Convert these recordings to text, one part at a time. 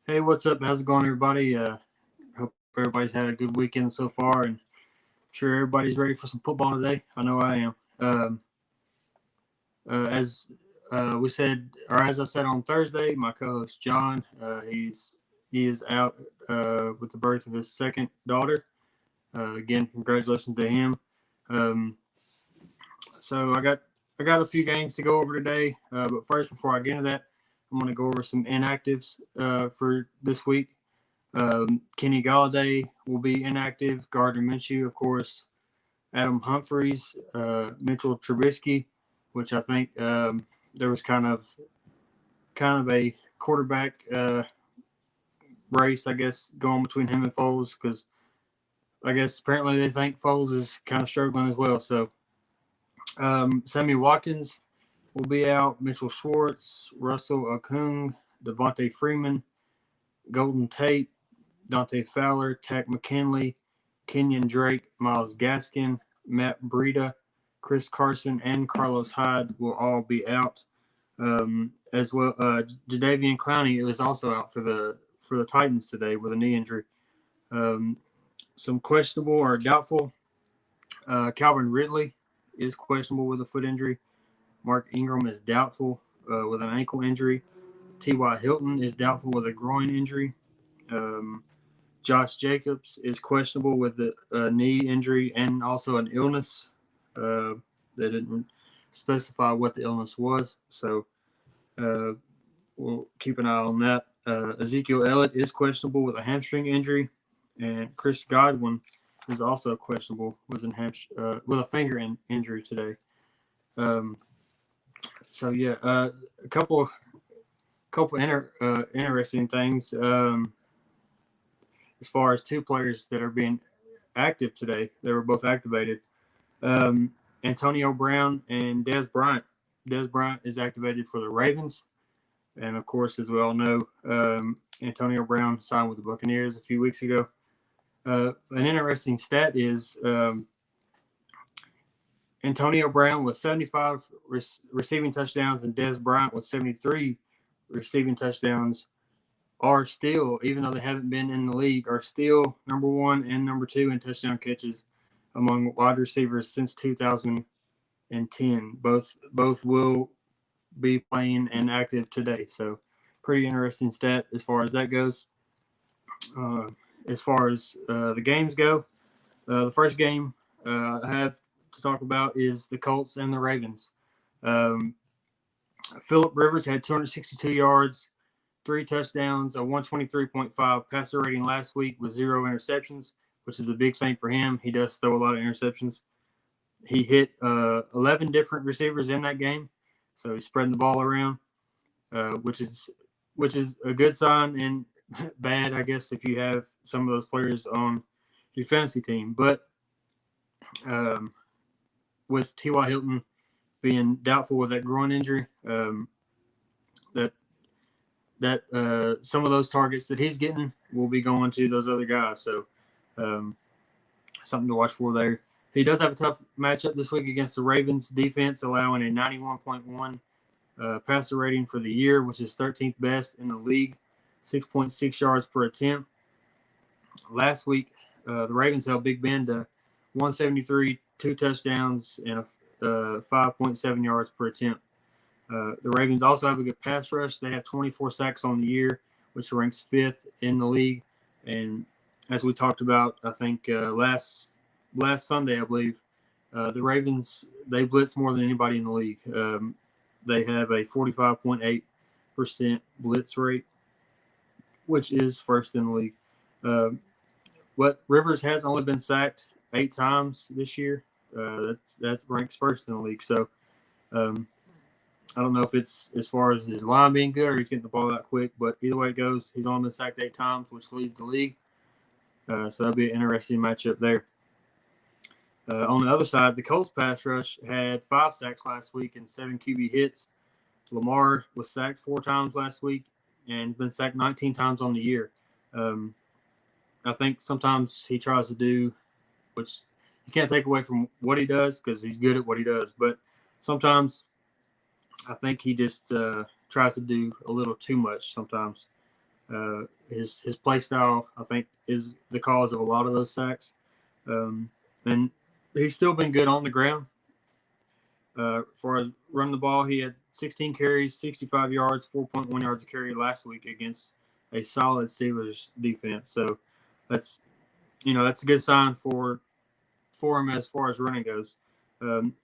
Hey, what's up? How's it going, everybody? Hope everybody's had a good weekend so far, and I'm sure everybody's ready for some football today. I know I am. As we said, or as I said on Thursday, my co-host John, he is out with the birth of his second daughter. Again, congratulations to him. Um, so I got a few games to go over today, but first, before I get into that, I'm going to go over some inactives for this week. Kenny Galladay will be inactive. Gardner Minshew, of course. Adam Humphries, Mitchell Trubisky, which I think there was kind of a quarterback race, I guess, going between him and Foles, because I guess apparently they think Foles is kind of struggling as well. So Sammy Watkins will be out. Mitchell Schwartz, Russell Okung, Devontae Freeman, Golden Tate, Dante Fowler, Tack McKinley, Kenyon Drake, Miles Gaskin, Matt Breida, Chris Carson, and Carlos Hyde will all be out. As well, Jadeveon Clowney is also out for the Titans today with a knee injury. Some questionable or doubtful. Calvin Ridley is questionable with a foot injury. Mark Ingram is doubtful with an ankle injury. T.Y. Hilton is doubtful with a groin injury. Josh Jacobs is questionable with a knee injury and also an illness. They didn't specify what the illness was, so we'll keep an eye on that. Ezekiel Elliott is questionable with a hamstring injury, and Chris Godwin is also questionable with a finger injury today. So yeah, a couple interesting things. As far as two players that are being active today, they were both activated. Antonio Brown and Dez Bryant. Dez Bryant is activated for the Ravens. And of course, as we all know, Antonio Brown signed with the Buccaneers a few weeks ago. An interesting stat is Antonio Brown with 75 receiving touchdowns and Dez Bryant with 73 receiving touchdowns are still, even though they haven't been in the league, are still number one and number two in touchdown catches among wide receivers since 2010. Both will be playing and active today. So pretty interesting stat as far as that goes. As far as the games go, the first game I have to talk about is the Colts and the Ravens. Phillip Rivers had 262 yards, 3 touchdowns, a 123.5 passer rating last week with 0 interceptions, which is a big thing for him. He does throw a lot of interceptions. He hit 11 different receivers in that game, so he's spreading the ball around, which is a good sign and bad, I guess, if you have some of those players on your fantasy team. But with T.Y. Hilton being doubtful with that groin injury, that some of those targets that he's getting will be going to those other guys. So something to watch for there. He does have a tough matchup this week against the Ravens defense, allowing a 91.1 passer rating for the year, which is 13th best in the league, 6.6 yards per attempt. Last week, the Ravens held Big Ben to 173, 2 touchdowns, and 5.7 yards per attempt. The Ravens also have a good pass rush. They have 24 sacks on the year, which ranks 5th in the league. And as we talked about, I think last Sunday, I believe, the Ravens, they blitz more than anybody in the league. They have a 45.8% blitz rate, which is first in the league. What Rivers has only been sacked 8 times this year. That ranks first in the league. So I don't know if it's as far as his line being good or he's getting the ball out quick, but either way it goes, he's only been sacked 8 times, which leads the league. So that'll be an interesting matchup there. On the other side, the Colts pass rush had 5 sacks last week and 7 QB hits. Lamar was sacked 4 times last week and been sacked 19 times on the year. I think sometimes he tries to do, which you can't take away from what he does because he's good at what he does, but sometimes I think he just tries to do a little too much sometimes. His play style, I think, is the cause of a lot of those sacks. And he's still been good on the ground. As far as running the ball, he had 16 carries, 65 yards, 4.1 yards a carry last week against a solid Steelers defense. So that's a good sign for him as far as running goes.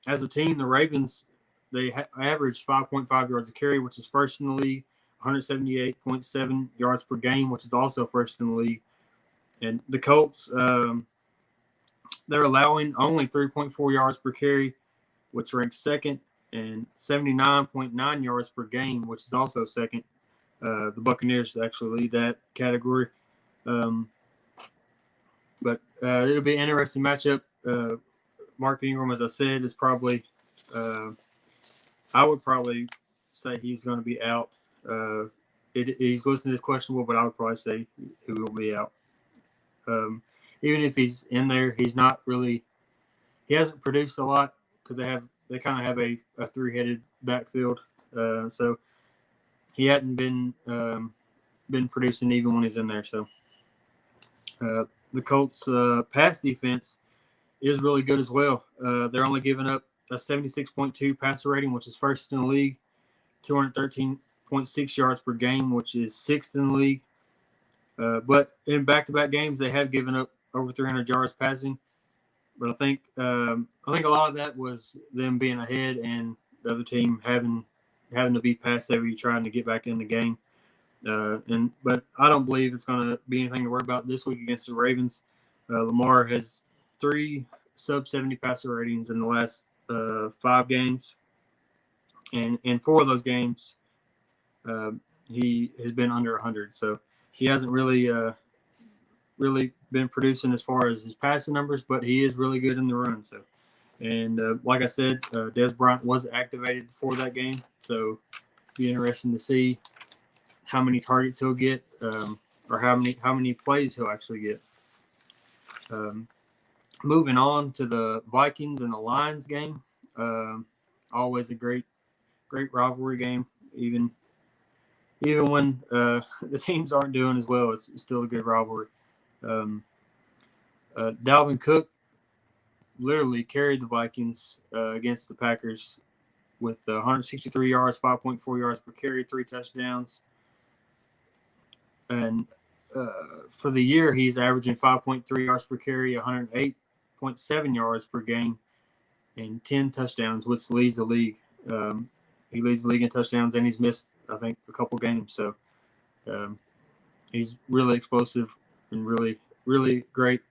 As a team, the Ravens, they averaged 5.5 yards a carry, which is first in the league, 178.7 yards per game, which is also first in the league. And the Colts, they're allowing only 3.4 yards per carry, which ranks second, and 79.9 yards per game, which is also second. The Buccaneers actually lead that category. But it'll be an interesting matchup. Mark Ingram, as I said, is probably I would probably say he's going to be out. He's listed as questionable, but I would probably say he will be out. Even if he's in there, he's not really. He hasn't produced a lot because they kind of have a three-headed backfield. So he hadn't been producing even when he's in there. So the Colts' pass defense is really good as well. They're only giving up a 76.2 passer rating, which is first in the league, 213.6 yards per game, which is sixth in the league. But in back-to-back games, they have given up over 300 yards passing. But I think a lot of that was them being ahead and the other team having to be pass heavy, trying to get back in the game. But I don't believe it's going to be anything to worry about this week against the Ravens. Lamar has 3 sub-70 passer ratings in the last 5 games, and in 4 of those games, he has been under 100. So he hasn't really been producing as far as his passing numbers, but he is really good in the run. So, and like I said, Des Bryant was activated for that game, so it'll be interesting to see how many targets he'll get, or how many plays he'll actually get. Moving on to the Vikings and the Lions game, always a great rivalry game. Even when the teams aren't doing as well, it's still a good rivalry. Dalvin Cook literally carried the Vikings against the Packers with 163 yards, 5.4 yards per carry, 3 touchdowns. And for the year, he's averaging 5.3 yards per carry, 108.7 yards per game, and 10 touchdowns, which leads the league. He leads the league in touchdowns, and he's missed, I think, a couple games. So he's really explosive and really, really great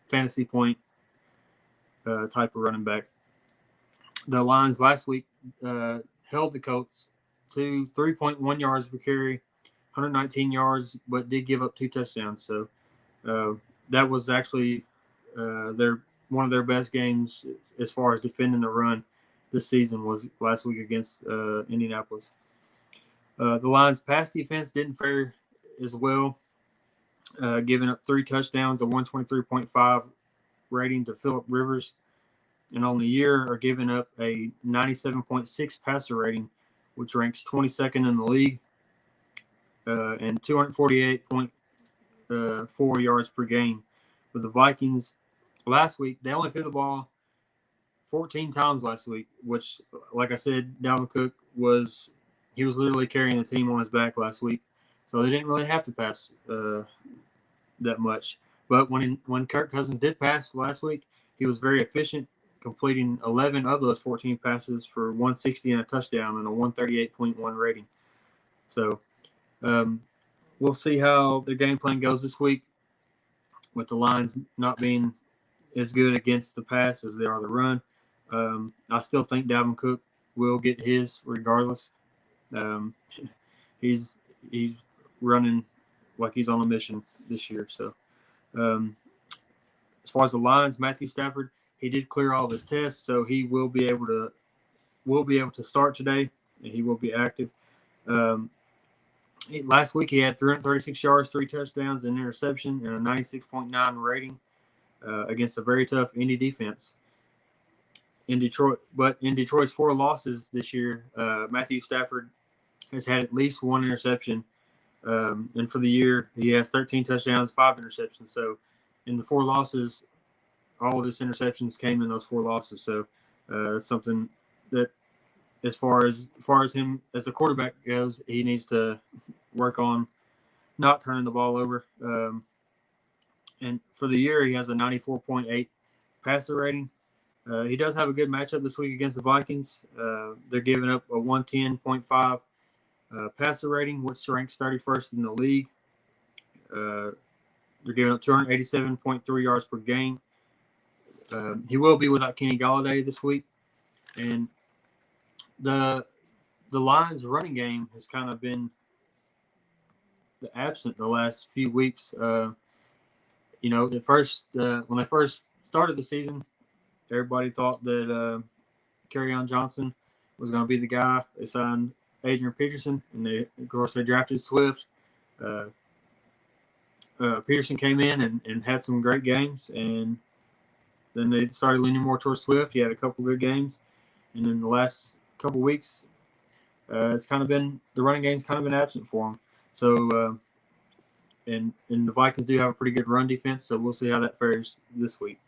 fantasy point type of running back. The Lions last week held the Colts to 3.1 yards per carry, 119 yards, but did give up 2 touchdowns. So that was actually one of their best games as far as defending the run this season was last week against Indianapolis. The Lions' pass defense didn't fare as well, giving up 3 touchdowns, a 123.5 rating to Phillip Rivers, and on the year are giving up a 97.6 passer rating, which ranks 22nd in the league, and 248.4 yards per game. With the Vikings last week, they only threw the ball 14 times last week, which, like I said, Dalvin Cook was literally carrying the team on his back last week, so they didn't really have to pass that much. But when Kirk Cousins did pass last week, he was very efficient, completing 11 of those 14 passes for 160 and a touchdown and a 138.1 rating. So we'll see how the game plan goes this week with the Lions not being as good against the pass as they are the run. I still think Dalvin Cook will get his regardless. He's running like he's on a mission this year. So as far as the Lions, Matthew Stafford, he did clear all of his tests, so he will be able to start today, and he will be active. Last week he had 336 yards, 3 touchdowns, an interception, and a 96.9 rating against a very tough Indy defense in Detroit. But in Detroit's 4 losses this year, Matthew Stafford has had at least 1 interception And for the year, he has 13 touchdowns, 5 interceptions. So in the 4 losses, all of his interceptions came in those 4 losses. So it's something that, as far as him as a quarterback goes, he needs to work on not turning the ball over. And for the year, he has a 94.8 passer rating. He does have a good matchup this week against the Vikings. They're giving up a 110.5 passer rating, which ranks 31st in the league. They're giving up 287.3 yards per game. He will be without Kenny Golladay this week. And the Lions' running game has kind of been absent the last few weeks. When they first started the season, everybody thought that Kerryon Johnson was going to be the guy. They signed Adrian Peterson, and of course they drafted Swift. Peterson came in and had some great games, and then they started leaning more towards Swift. He had a couple good games, and then the last couple weeks, it's kind of been the running game's kind of been absent for him. So, and the Vikings do have a pretty good run defense, so we'll see how that fares this week.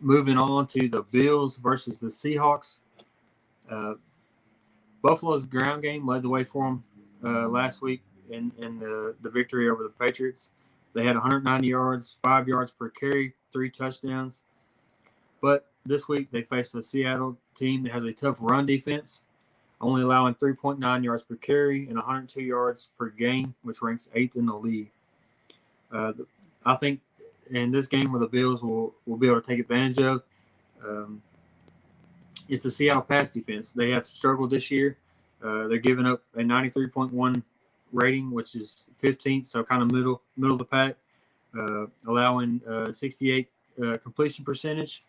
Moving on to the Bills versus the Seahawks. Buffalo's ground game led the way for them last week in the victory over the Patriots. They had 190 yards, 5 yards per carry, 3 touchdowns. But this week they faced a Seattle team that has a tough run defense, only allowing 3.9 yards per carry and 102 yards per game, which ranks 8th in the league. I think in this game where the Bills will be able to take advantage of is the Seattle pass defense. They have struggled this year. They're giving up a 93.1 rating, which is 15th, so kind of middle of the pack, allowing 68 completion percentage,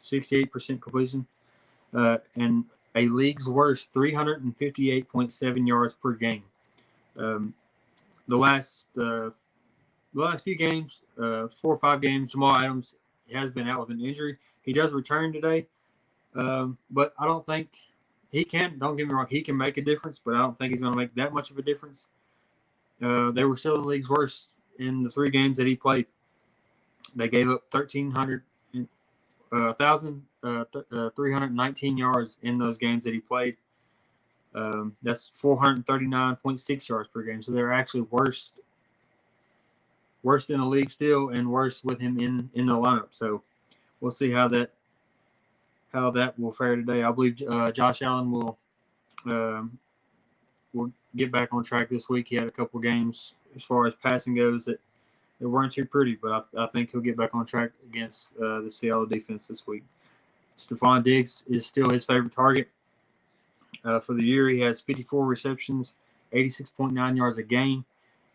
68% completion, and a league's worst 358.7 yards per game. The last few games, 4 or 5 games, Jamal Adams has been out with an injury. He does return today, but I don't think he can. Don't get me wrong, he can make a difference, but I don't think he's going to make that much of a difference. They were still the league's worst in the 3 games that he played. They gave up 1,319 yards in those games that he played. That's 439.6 yards per game. So they're actually worst in the league still, and worse with him in the lineup. So we'll see how that will fare today. I believe Josh Allen will get back on track this week. He had a couple games as far as passing goes that weren't too pretty, but I think he'll get back on track against the Seattle defense this week. Stephon Diggs is still his favorite target. For the year, he has 54 receptions, 86.9 yards a game,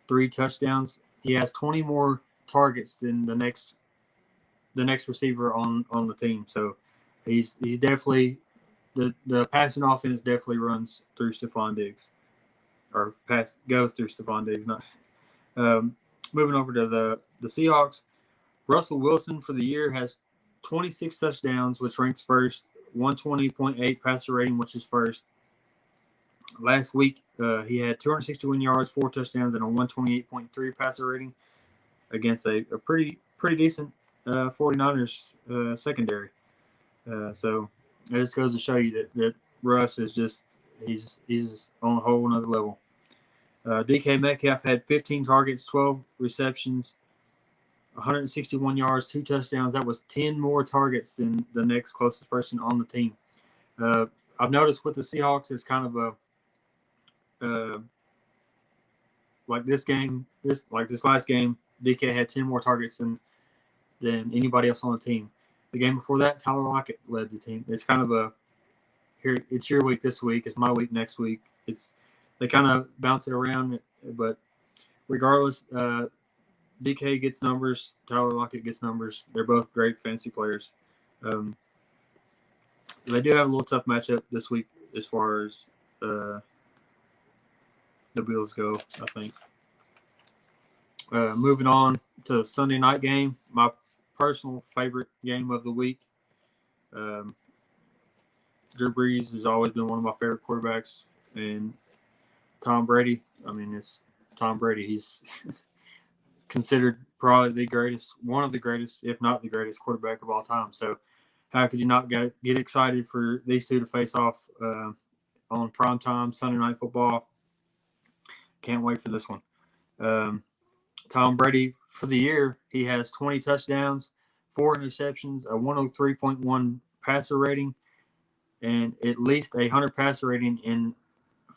3 touchdowns. He has 20 more targets than the next receiver on the team. So he's definitely the passing offense definitely runs through Stephon Diggs, or goes through Stephon Diggs. Not moving over to the Seahawks. Russell Wilson for the year has 26 touchdowns, which ranks first. 120.8 passer rating, which is first. Last week, he had 261 yards, 4 touchdowns, and a 128.3 passer rating against a pretty decent 49ers secondary. So it just goes to show you that Russ is just he's on a whole another level. DK Metcalf had 15 targets, 12 receptions, 161 yards, 2 touchdowns. That was 10 more targets than the next closest person on the team. I've noticed with the Seahawks, it's kind of a like this last game, DK had 10 more targets than anybody else on the team. The game before that, Tyler Lockett led the team. It's kind of it's your week this week, it's my week next week. They kind of bounce it around, but regardless, DK gets numbers, Tyler Lockett gets numbers. They're both great fantasy players. They do have a little tough matchup this week as far as the Bills go, I think. Moving on to the Sunday night game, my personal favorite game of the week. Drew Brees has always been one of my favorite quarterbacks, and Tom Brady. I mean, it's Tom Brady. He's considered probably the greatest, one of the greatest, if not the greatest quarterback of all time. So how could you not get excited for these two to face off on primetime Sunday Night Football? Can't wait for this one. Tom Brady, for the year, he has 20 touchdowns, 4 interceptions, a 103.1 passer rating, and at least a 100 passer rating in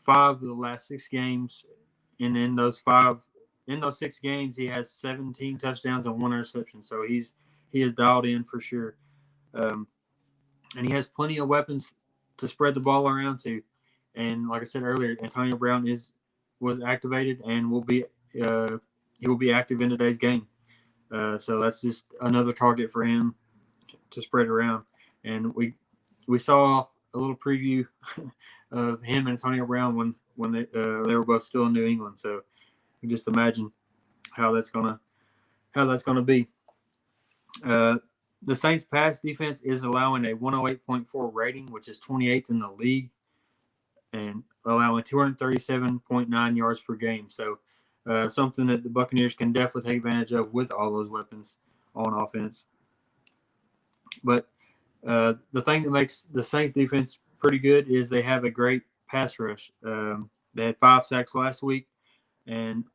5 of the last 6 games. And in those 6 games, he has 17 touchdowns and 1 interception. So he is dialed in for sure. And he has plenty of weapons to spread the ball around to. And like I said earlier, Antonio Brown was activated and he will be active in today's game. So that's just another target for him to spread around. And we saw a little preview of him and Antonio Brown when they were both still in New England. So you just imagine how that's gonna be. The Saints' pass defense is allowing a 108.4 rating, which is 28th in the league, and allowing 237.9 yards per game. So something that the Buccaneers can definitely take advantage of with all those weapons on offense. But the thing that makes the Saints defense pretty good is they have a great pass rush. They had 5 sacks last week, and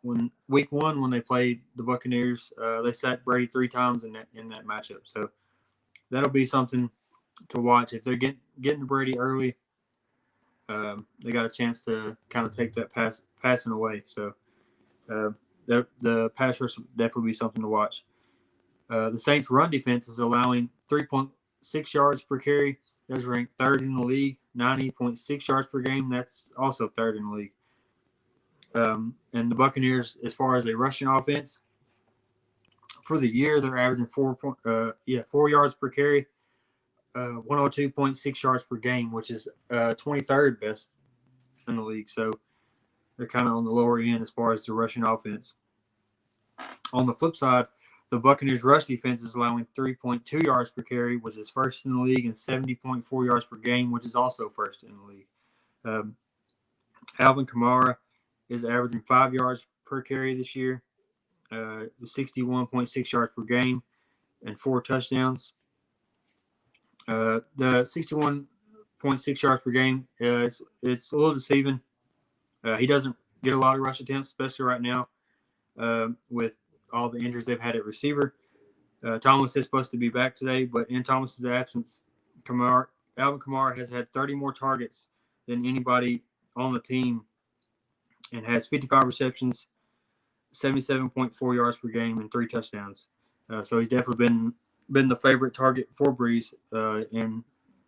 week 1 when they played the Buccaneers, they sacked Brady 3 times in that matchup. So that'll be something to watch. If they're getting to Brady early, they got a chance to kind of take that passing away. So the pass rush will definitely be something to watch. The Saints' run defense is allowing 3.6 yards per carry. That's ranked 3rd in the league. 90.6 yards per game. That's also 3rd in the league. And the Buccaneers, as far as a rushing offense, for the year they're averaging 4 yards per carry, 102.6 yards per game, which is 23rd best in the league. So they're kind of on the lower end as far as the rushing offense. On the flip side, the Buccaneers' rush defense is allowing 3.2 yards per carry, which is 1st in the league, and 70.4 yards per game, which is also 1st in the league. Alvin Kamara is averaging 5 yards per carry this year, 61.6 yards per game, and 4 touchdowns. The 61.6 yards per game, it's a little deceiving. He doesn't get a lot of rush attempts, especially right now with all the injuries they've had at receiver. Thomas is supposed to be back today, but in Thomas's absence, Alvin Kamara has had 30 more targets than anybody on the team and has 55 receptions, 77.4 yards per game, and 3 touchdowns. So he's definitely been the favorite target for Brees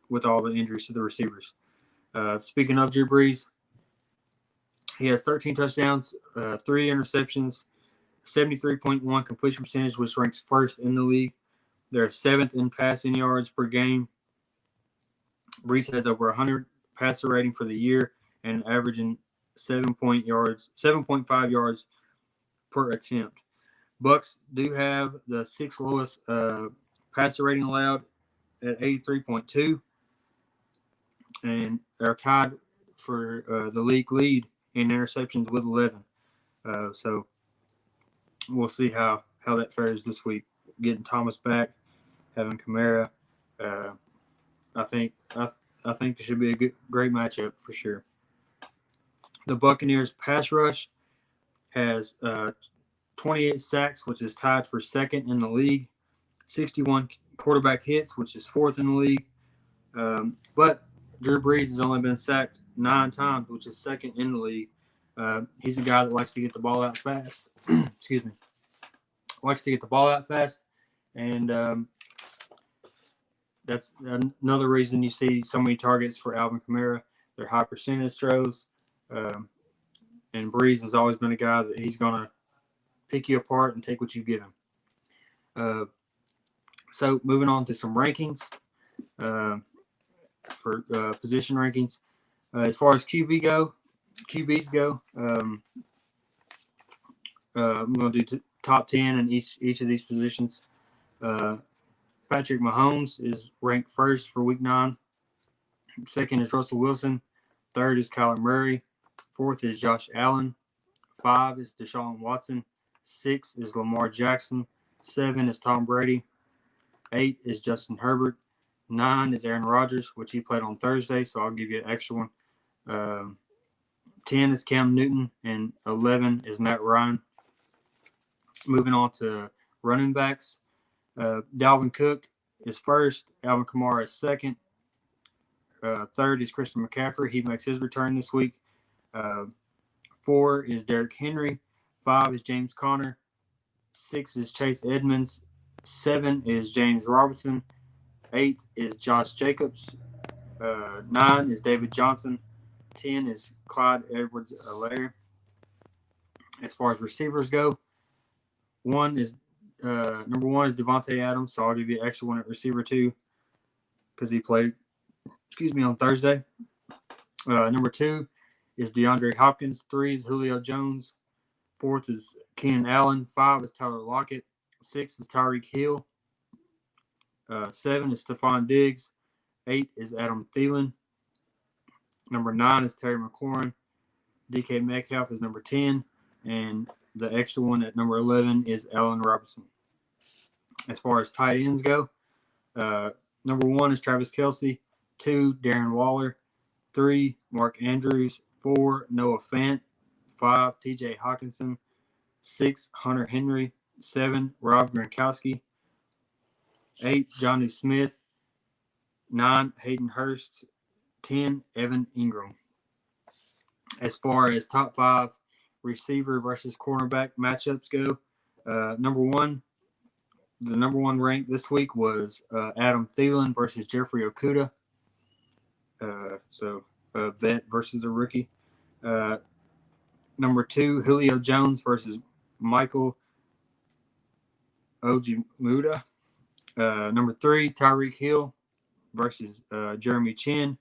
with all the injuries to the receivers. Speaking of Drew Brees, he has 13 touchdowns, 3 interceptions, 73.1 completion percentage, which ranks 1st in the league. They're 7th in passing yards per game. Brees has over 100 passer rating for the year and averaging 7.5 yards per attempt. Bucks do have the 6th lowest passer rating allowed at 83.2, and are tied for the league lead in interceptions with 11. So we'll see how that fares this week. Getting Thomas back, having Kamara, I think it should be a great matchup for sure. The Buccaneers pass rush has 28 sacks, which is tied for 2nd in the league. 61 quarterback hits, which is 4th in the league. But Drew Brees has only been sacked 9 times, which is 2nd in the league. He's a guy that likes to get the ball out fast. Excuse me. Likes to get the ball out fast. And that's another reason you see so many targets for Alvin Kamara. They're high percentage throws. And Brees has always been a guy that he's going to pick you apart and take what you give him. So moving on to some rankings for position rankings. As far as QBs go, I'm going to do top 10 in each of these positions. Patrick Mahomes is ranked 1st for Week 9. 2nd is Russell Wilson. 3rd is Kyler Murray. 4th is Josh Allen. 5 is Deshaun Watson. 6 is Lamar Jackson. 7 is Tom Brady. 8 is Justin Herbert. 9 is Aaron Rodgers, which he played on Thursday, so I'll give you an extra one. 10 is Cam Newton, and 11 is Matt Ryan. Moving on to running backs. Dalvin Cook is first. Alvin Kamara is second. Third is Christian McCaffrey. He makes his return this week. 4 is Derrick Henry. 5 is James Conner. 6 is Chase Edmonds. 7 is James Robinson. 8 is Josh Jacobs. 9 is David Johnson. 10 is Clyde Edwards-Helaire. As far as receivers go, number 1 is Devontae Adams, so I'll give you an extra one at receiver 2 because he played, on Thursday. Number 2 is DeAndre Hopkins. 3 is Julio Jones. 4th is Keenan Allen. 5 is Tyler Lockett. 6 is Tyreek Hill. 7 is Stephon Diggs. 8 is Adam Thielen. Number 9 is Terry McLaurin. DK Metcalf is number 10. And the extra one at number 11 is Allen Robinson. As far as tight ends go, number 1 is Travis Kelce. 2, Darren Waller. 3, Mark Andrews. 4, Noah Fant. 5, TJ Hawkinson. 6, Hunter Henry. 7, Rob Gronkowski. 8, Johnny Smith. 9, Hayden Hurst. 10, Evan Ingram. As far as top 5 receiver versus cornerback matchups go, the number one ranked this week was Adam Thielen versus Jeffrey Okudah. So a vet versus a rookie. Number 2, Julio Jones versus Michael Ojemudia. Number 3, Tyreek Hill versus Jeremy Chin.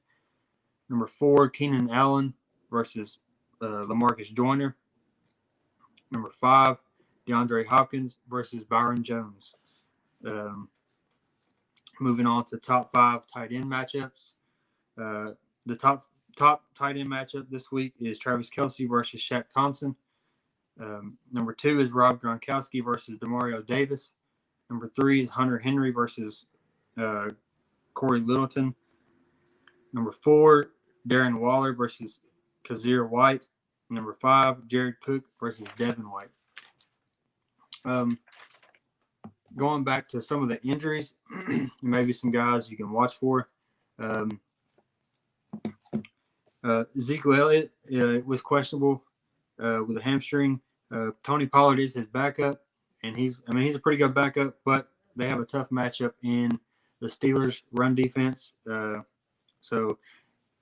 Number 4, Keenan Allen versus Lamarcus Joyner. Number 5, DeAndre Hopkins versus Byron Jones. Moving on to top 5 tight end matchups. The top tight end matchup this week is Travis Kelce versus Shaq Thompson. Number 2 is Rob Gronkowski versus Demario Davis. Number 3 is Hunter Henry versus Corey Littleton. Number 4, Darren Waller versus Kazir White. Number 5, Jared Cook versus Devin White. Going back to some of the injuries, maybe some guys you can watch for. Ezekiel Elliott was questionable with a hamstring. Tony Pollard is his backup, and he's a pretty good backup, but they have a tough matchup in the Steelers' run defense. So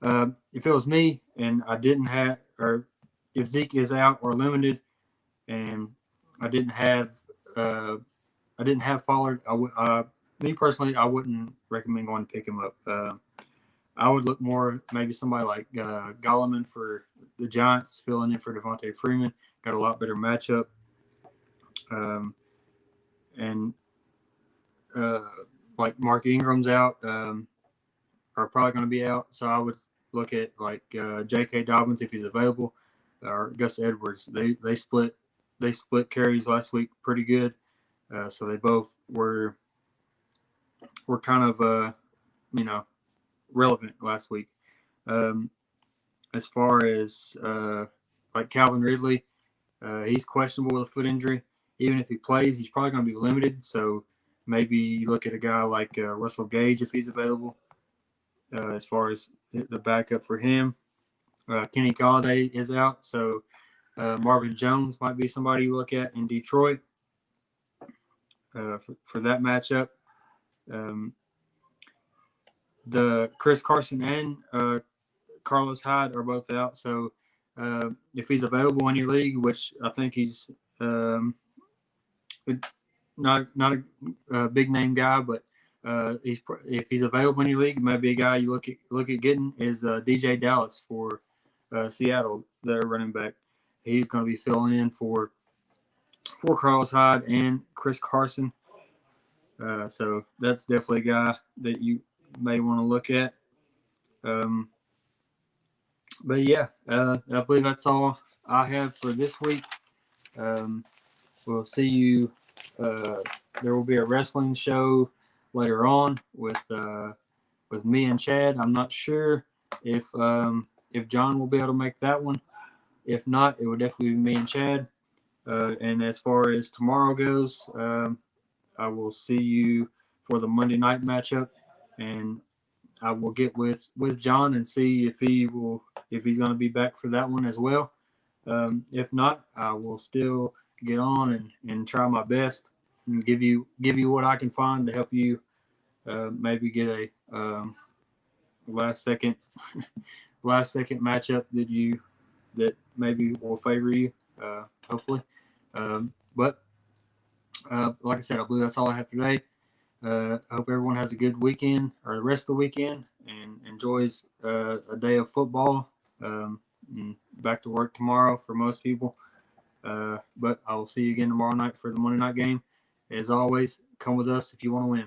if it was me and I didn't have, or if Zeke is out or limited, and I didn't have Pollard, me personally, I wouldn't recommend going to pick him up. I would look more maybe somebody like Gollaman for the Giants, filling in for Devontae Freeman. Got a lot better matchup. And like Mark Ingram's out, are probably going to be out. So I would look at like J.K. Dobbins if he's available, or Gus Edwards. They split carries last week pretty good. So they both were kind of relevant last week. As far as like Calvin Ridley, he's questionable with a foot injury. Even if he plays, he's probably going to be limited. So maybe you look at a guy like Russell Gage if he's available. As far as the backup for him, Kenny Golladay is out, so Marvin Jones might be somebody you look at in Detroit for that matchup. The Chris Carson and Carlos Hyde are both out, so if he's available in your league, which I think he's not a big name guy, but if he's available in your league, maybe a guy you look at getting is DJ Dallas for Seattle, their running back. He's going to be filling in for Carlos Hyde and Chris Carson. So that's definitely a guy that you may want to look at. But yeah, I believe that's all I have for this week. Um, we'll see you. Uh, there will be a wrestling show later on with me and Chad. I'm not sure if John will be able to make that one. If not, it will definitely be me and Chad. And as far as tomorrow goes, I will see you for the Monday night matchup, and I will get with John and see if he's going to be back for that one as well. If not, I will still get on and try my best and give you what I can find to help you maybe get a last second last second matchup that maybe will favor you. Hopefully, but like I said, I believe that's all I have today. I hope everyone has a good weekend or the rest of the weekend and enjoys a day of football. And back to work tomorrow for most people. But I will see you again tomorrow night for the Monday night game. As always, come with us if you want to win.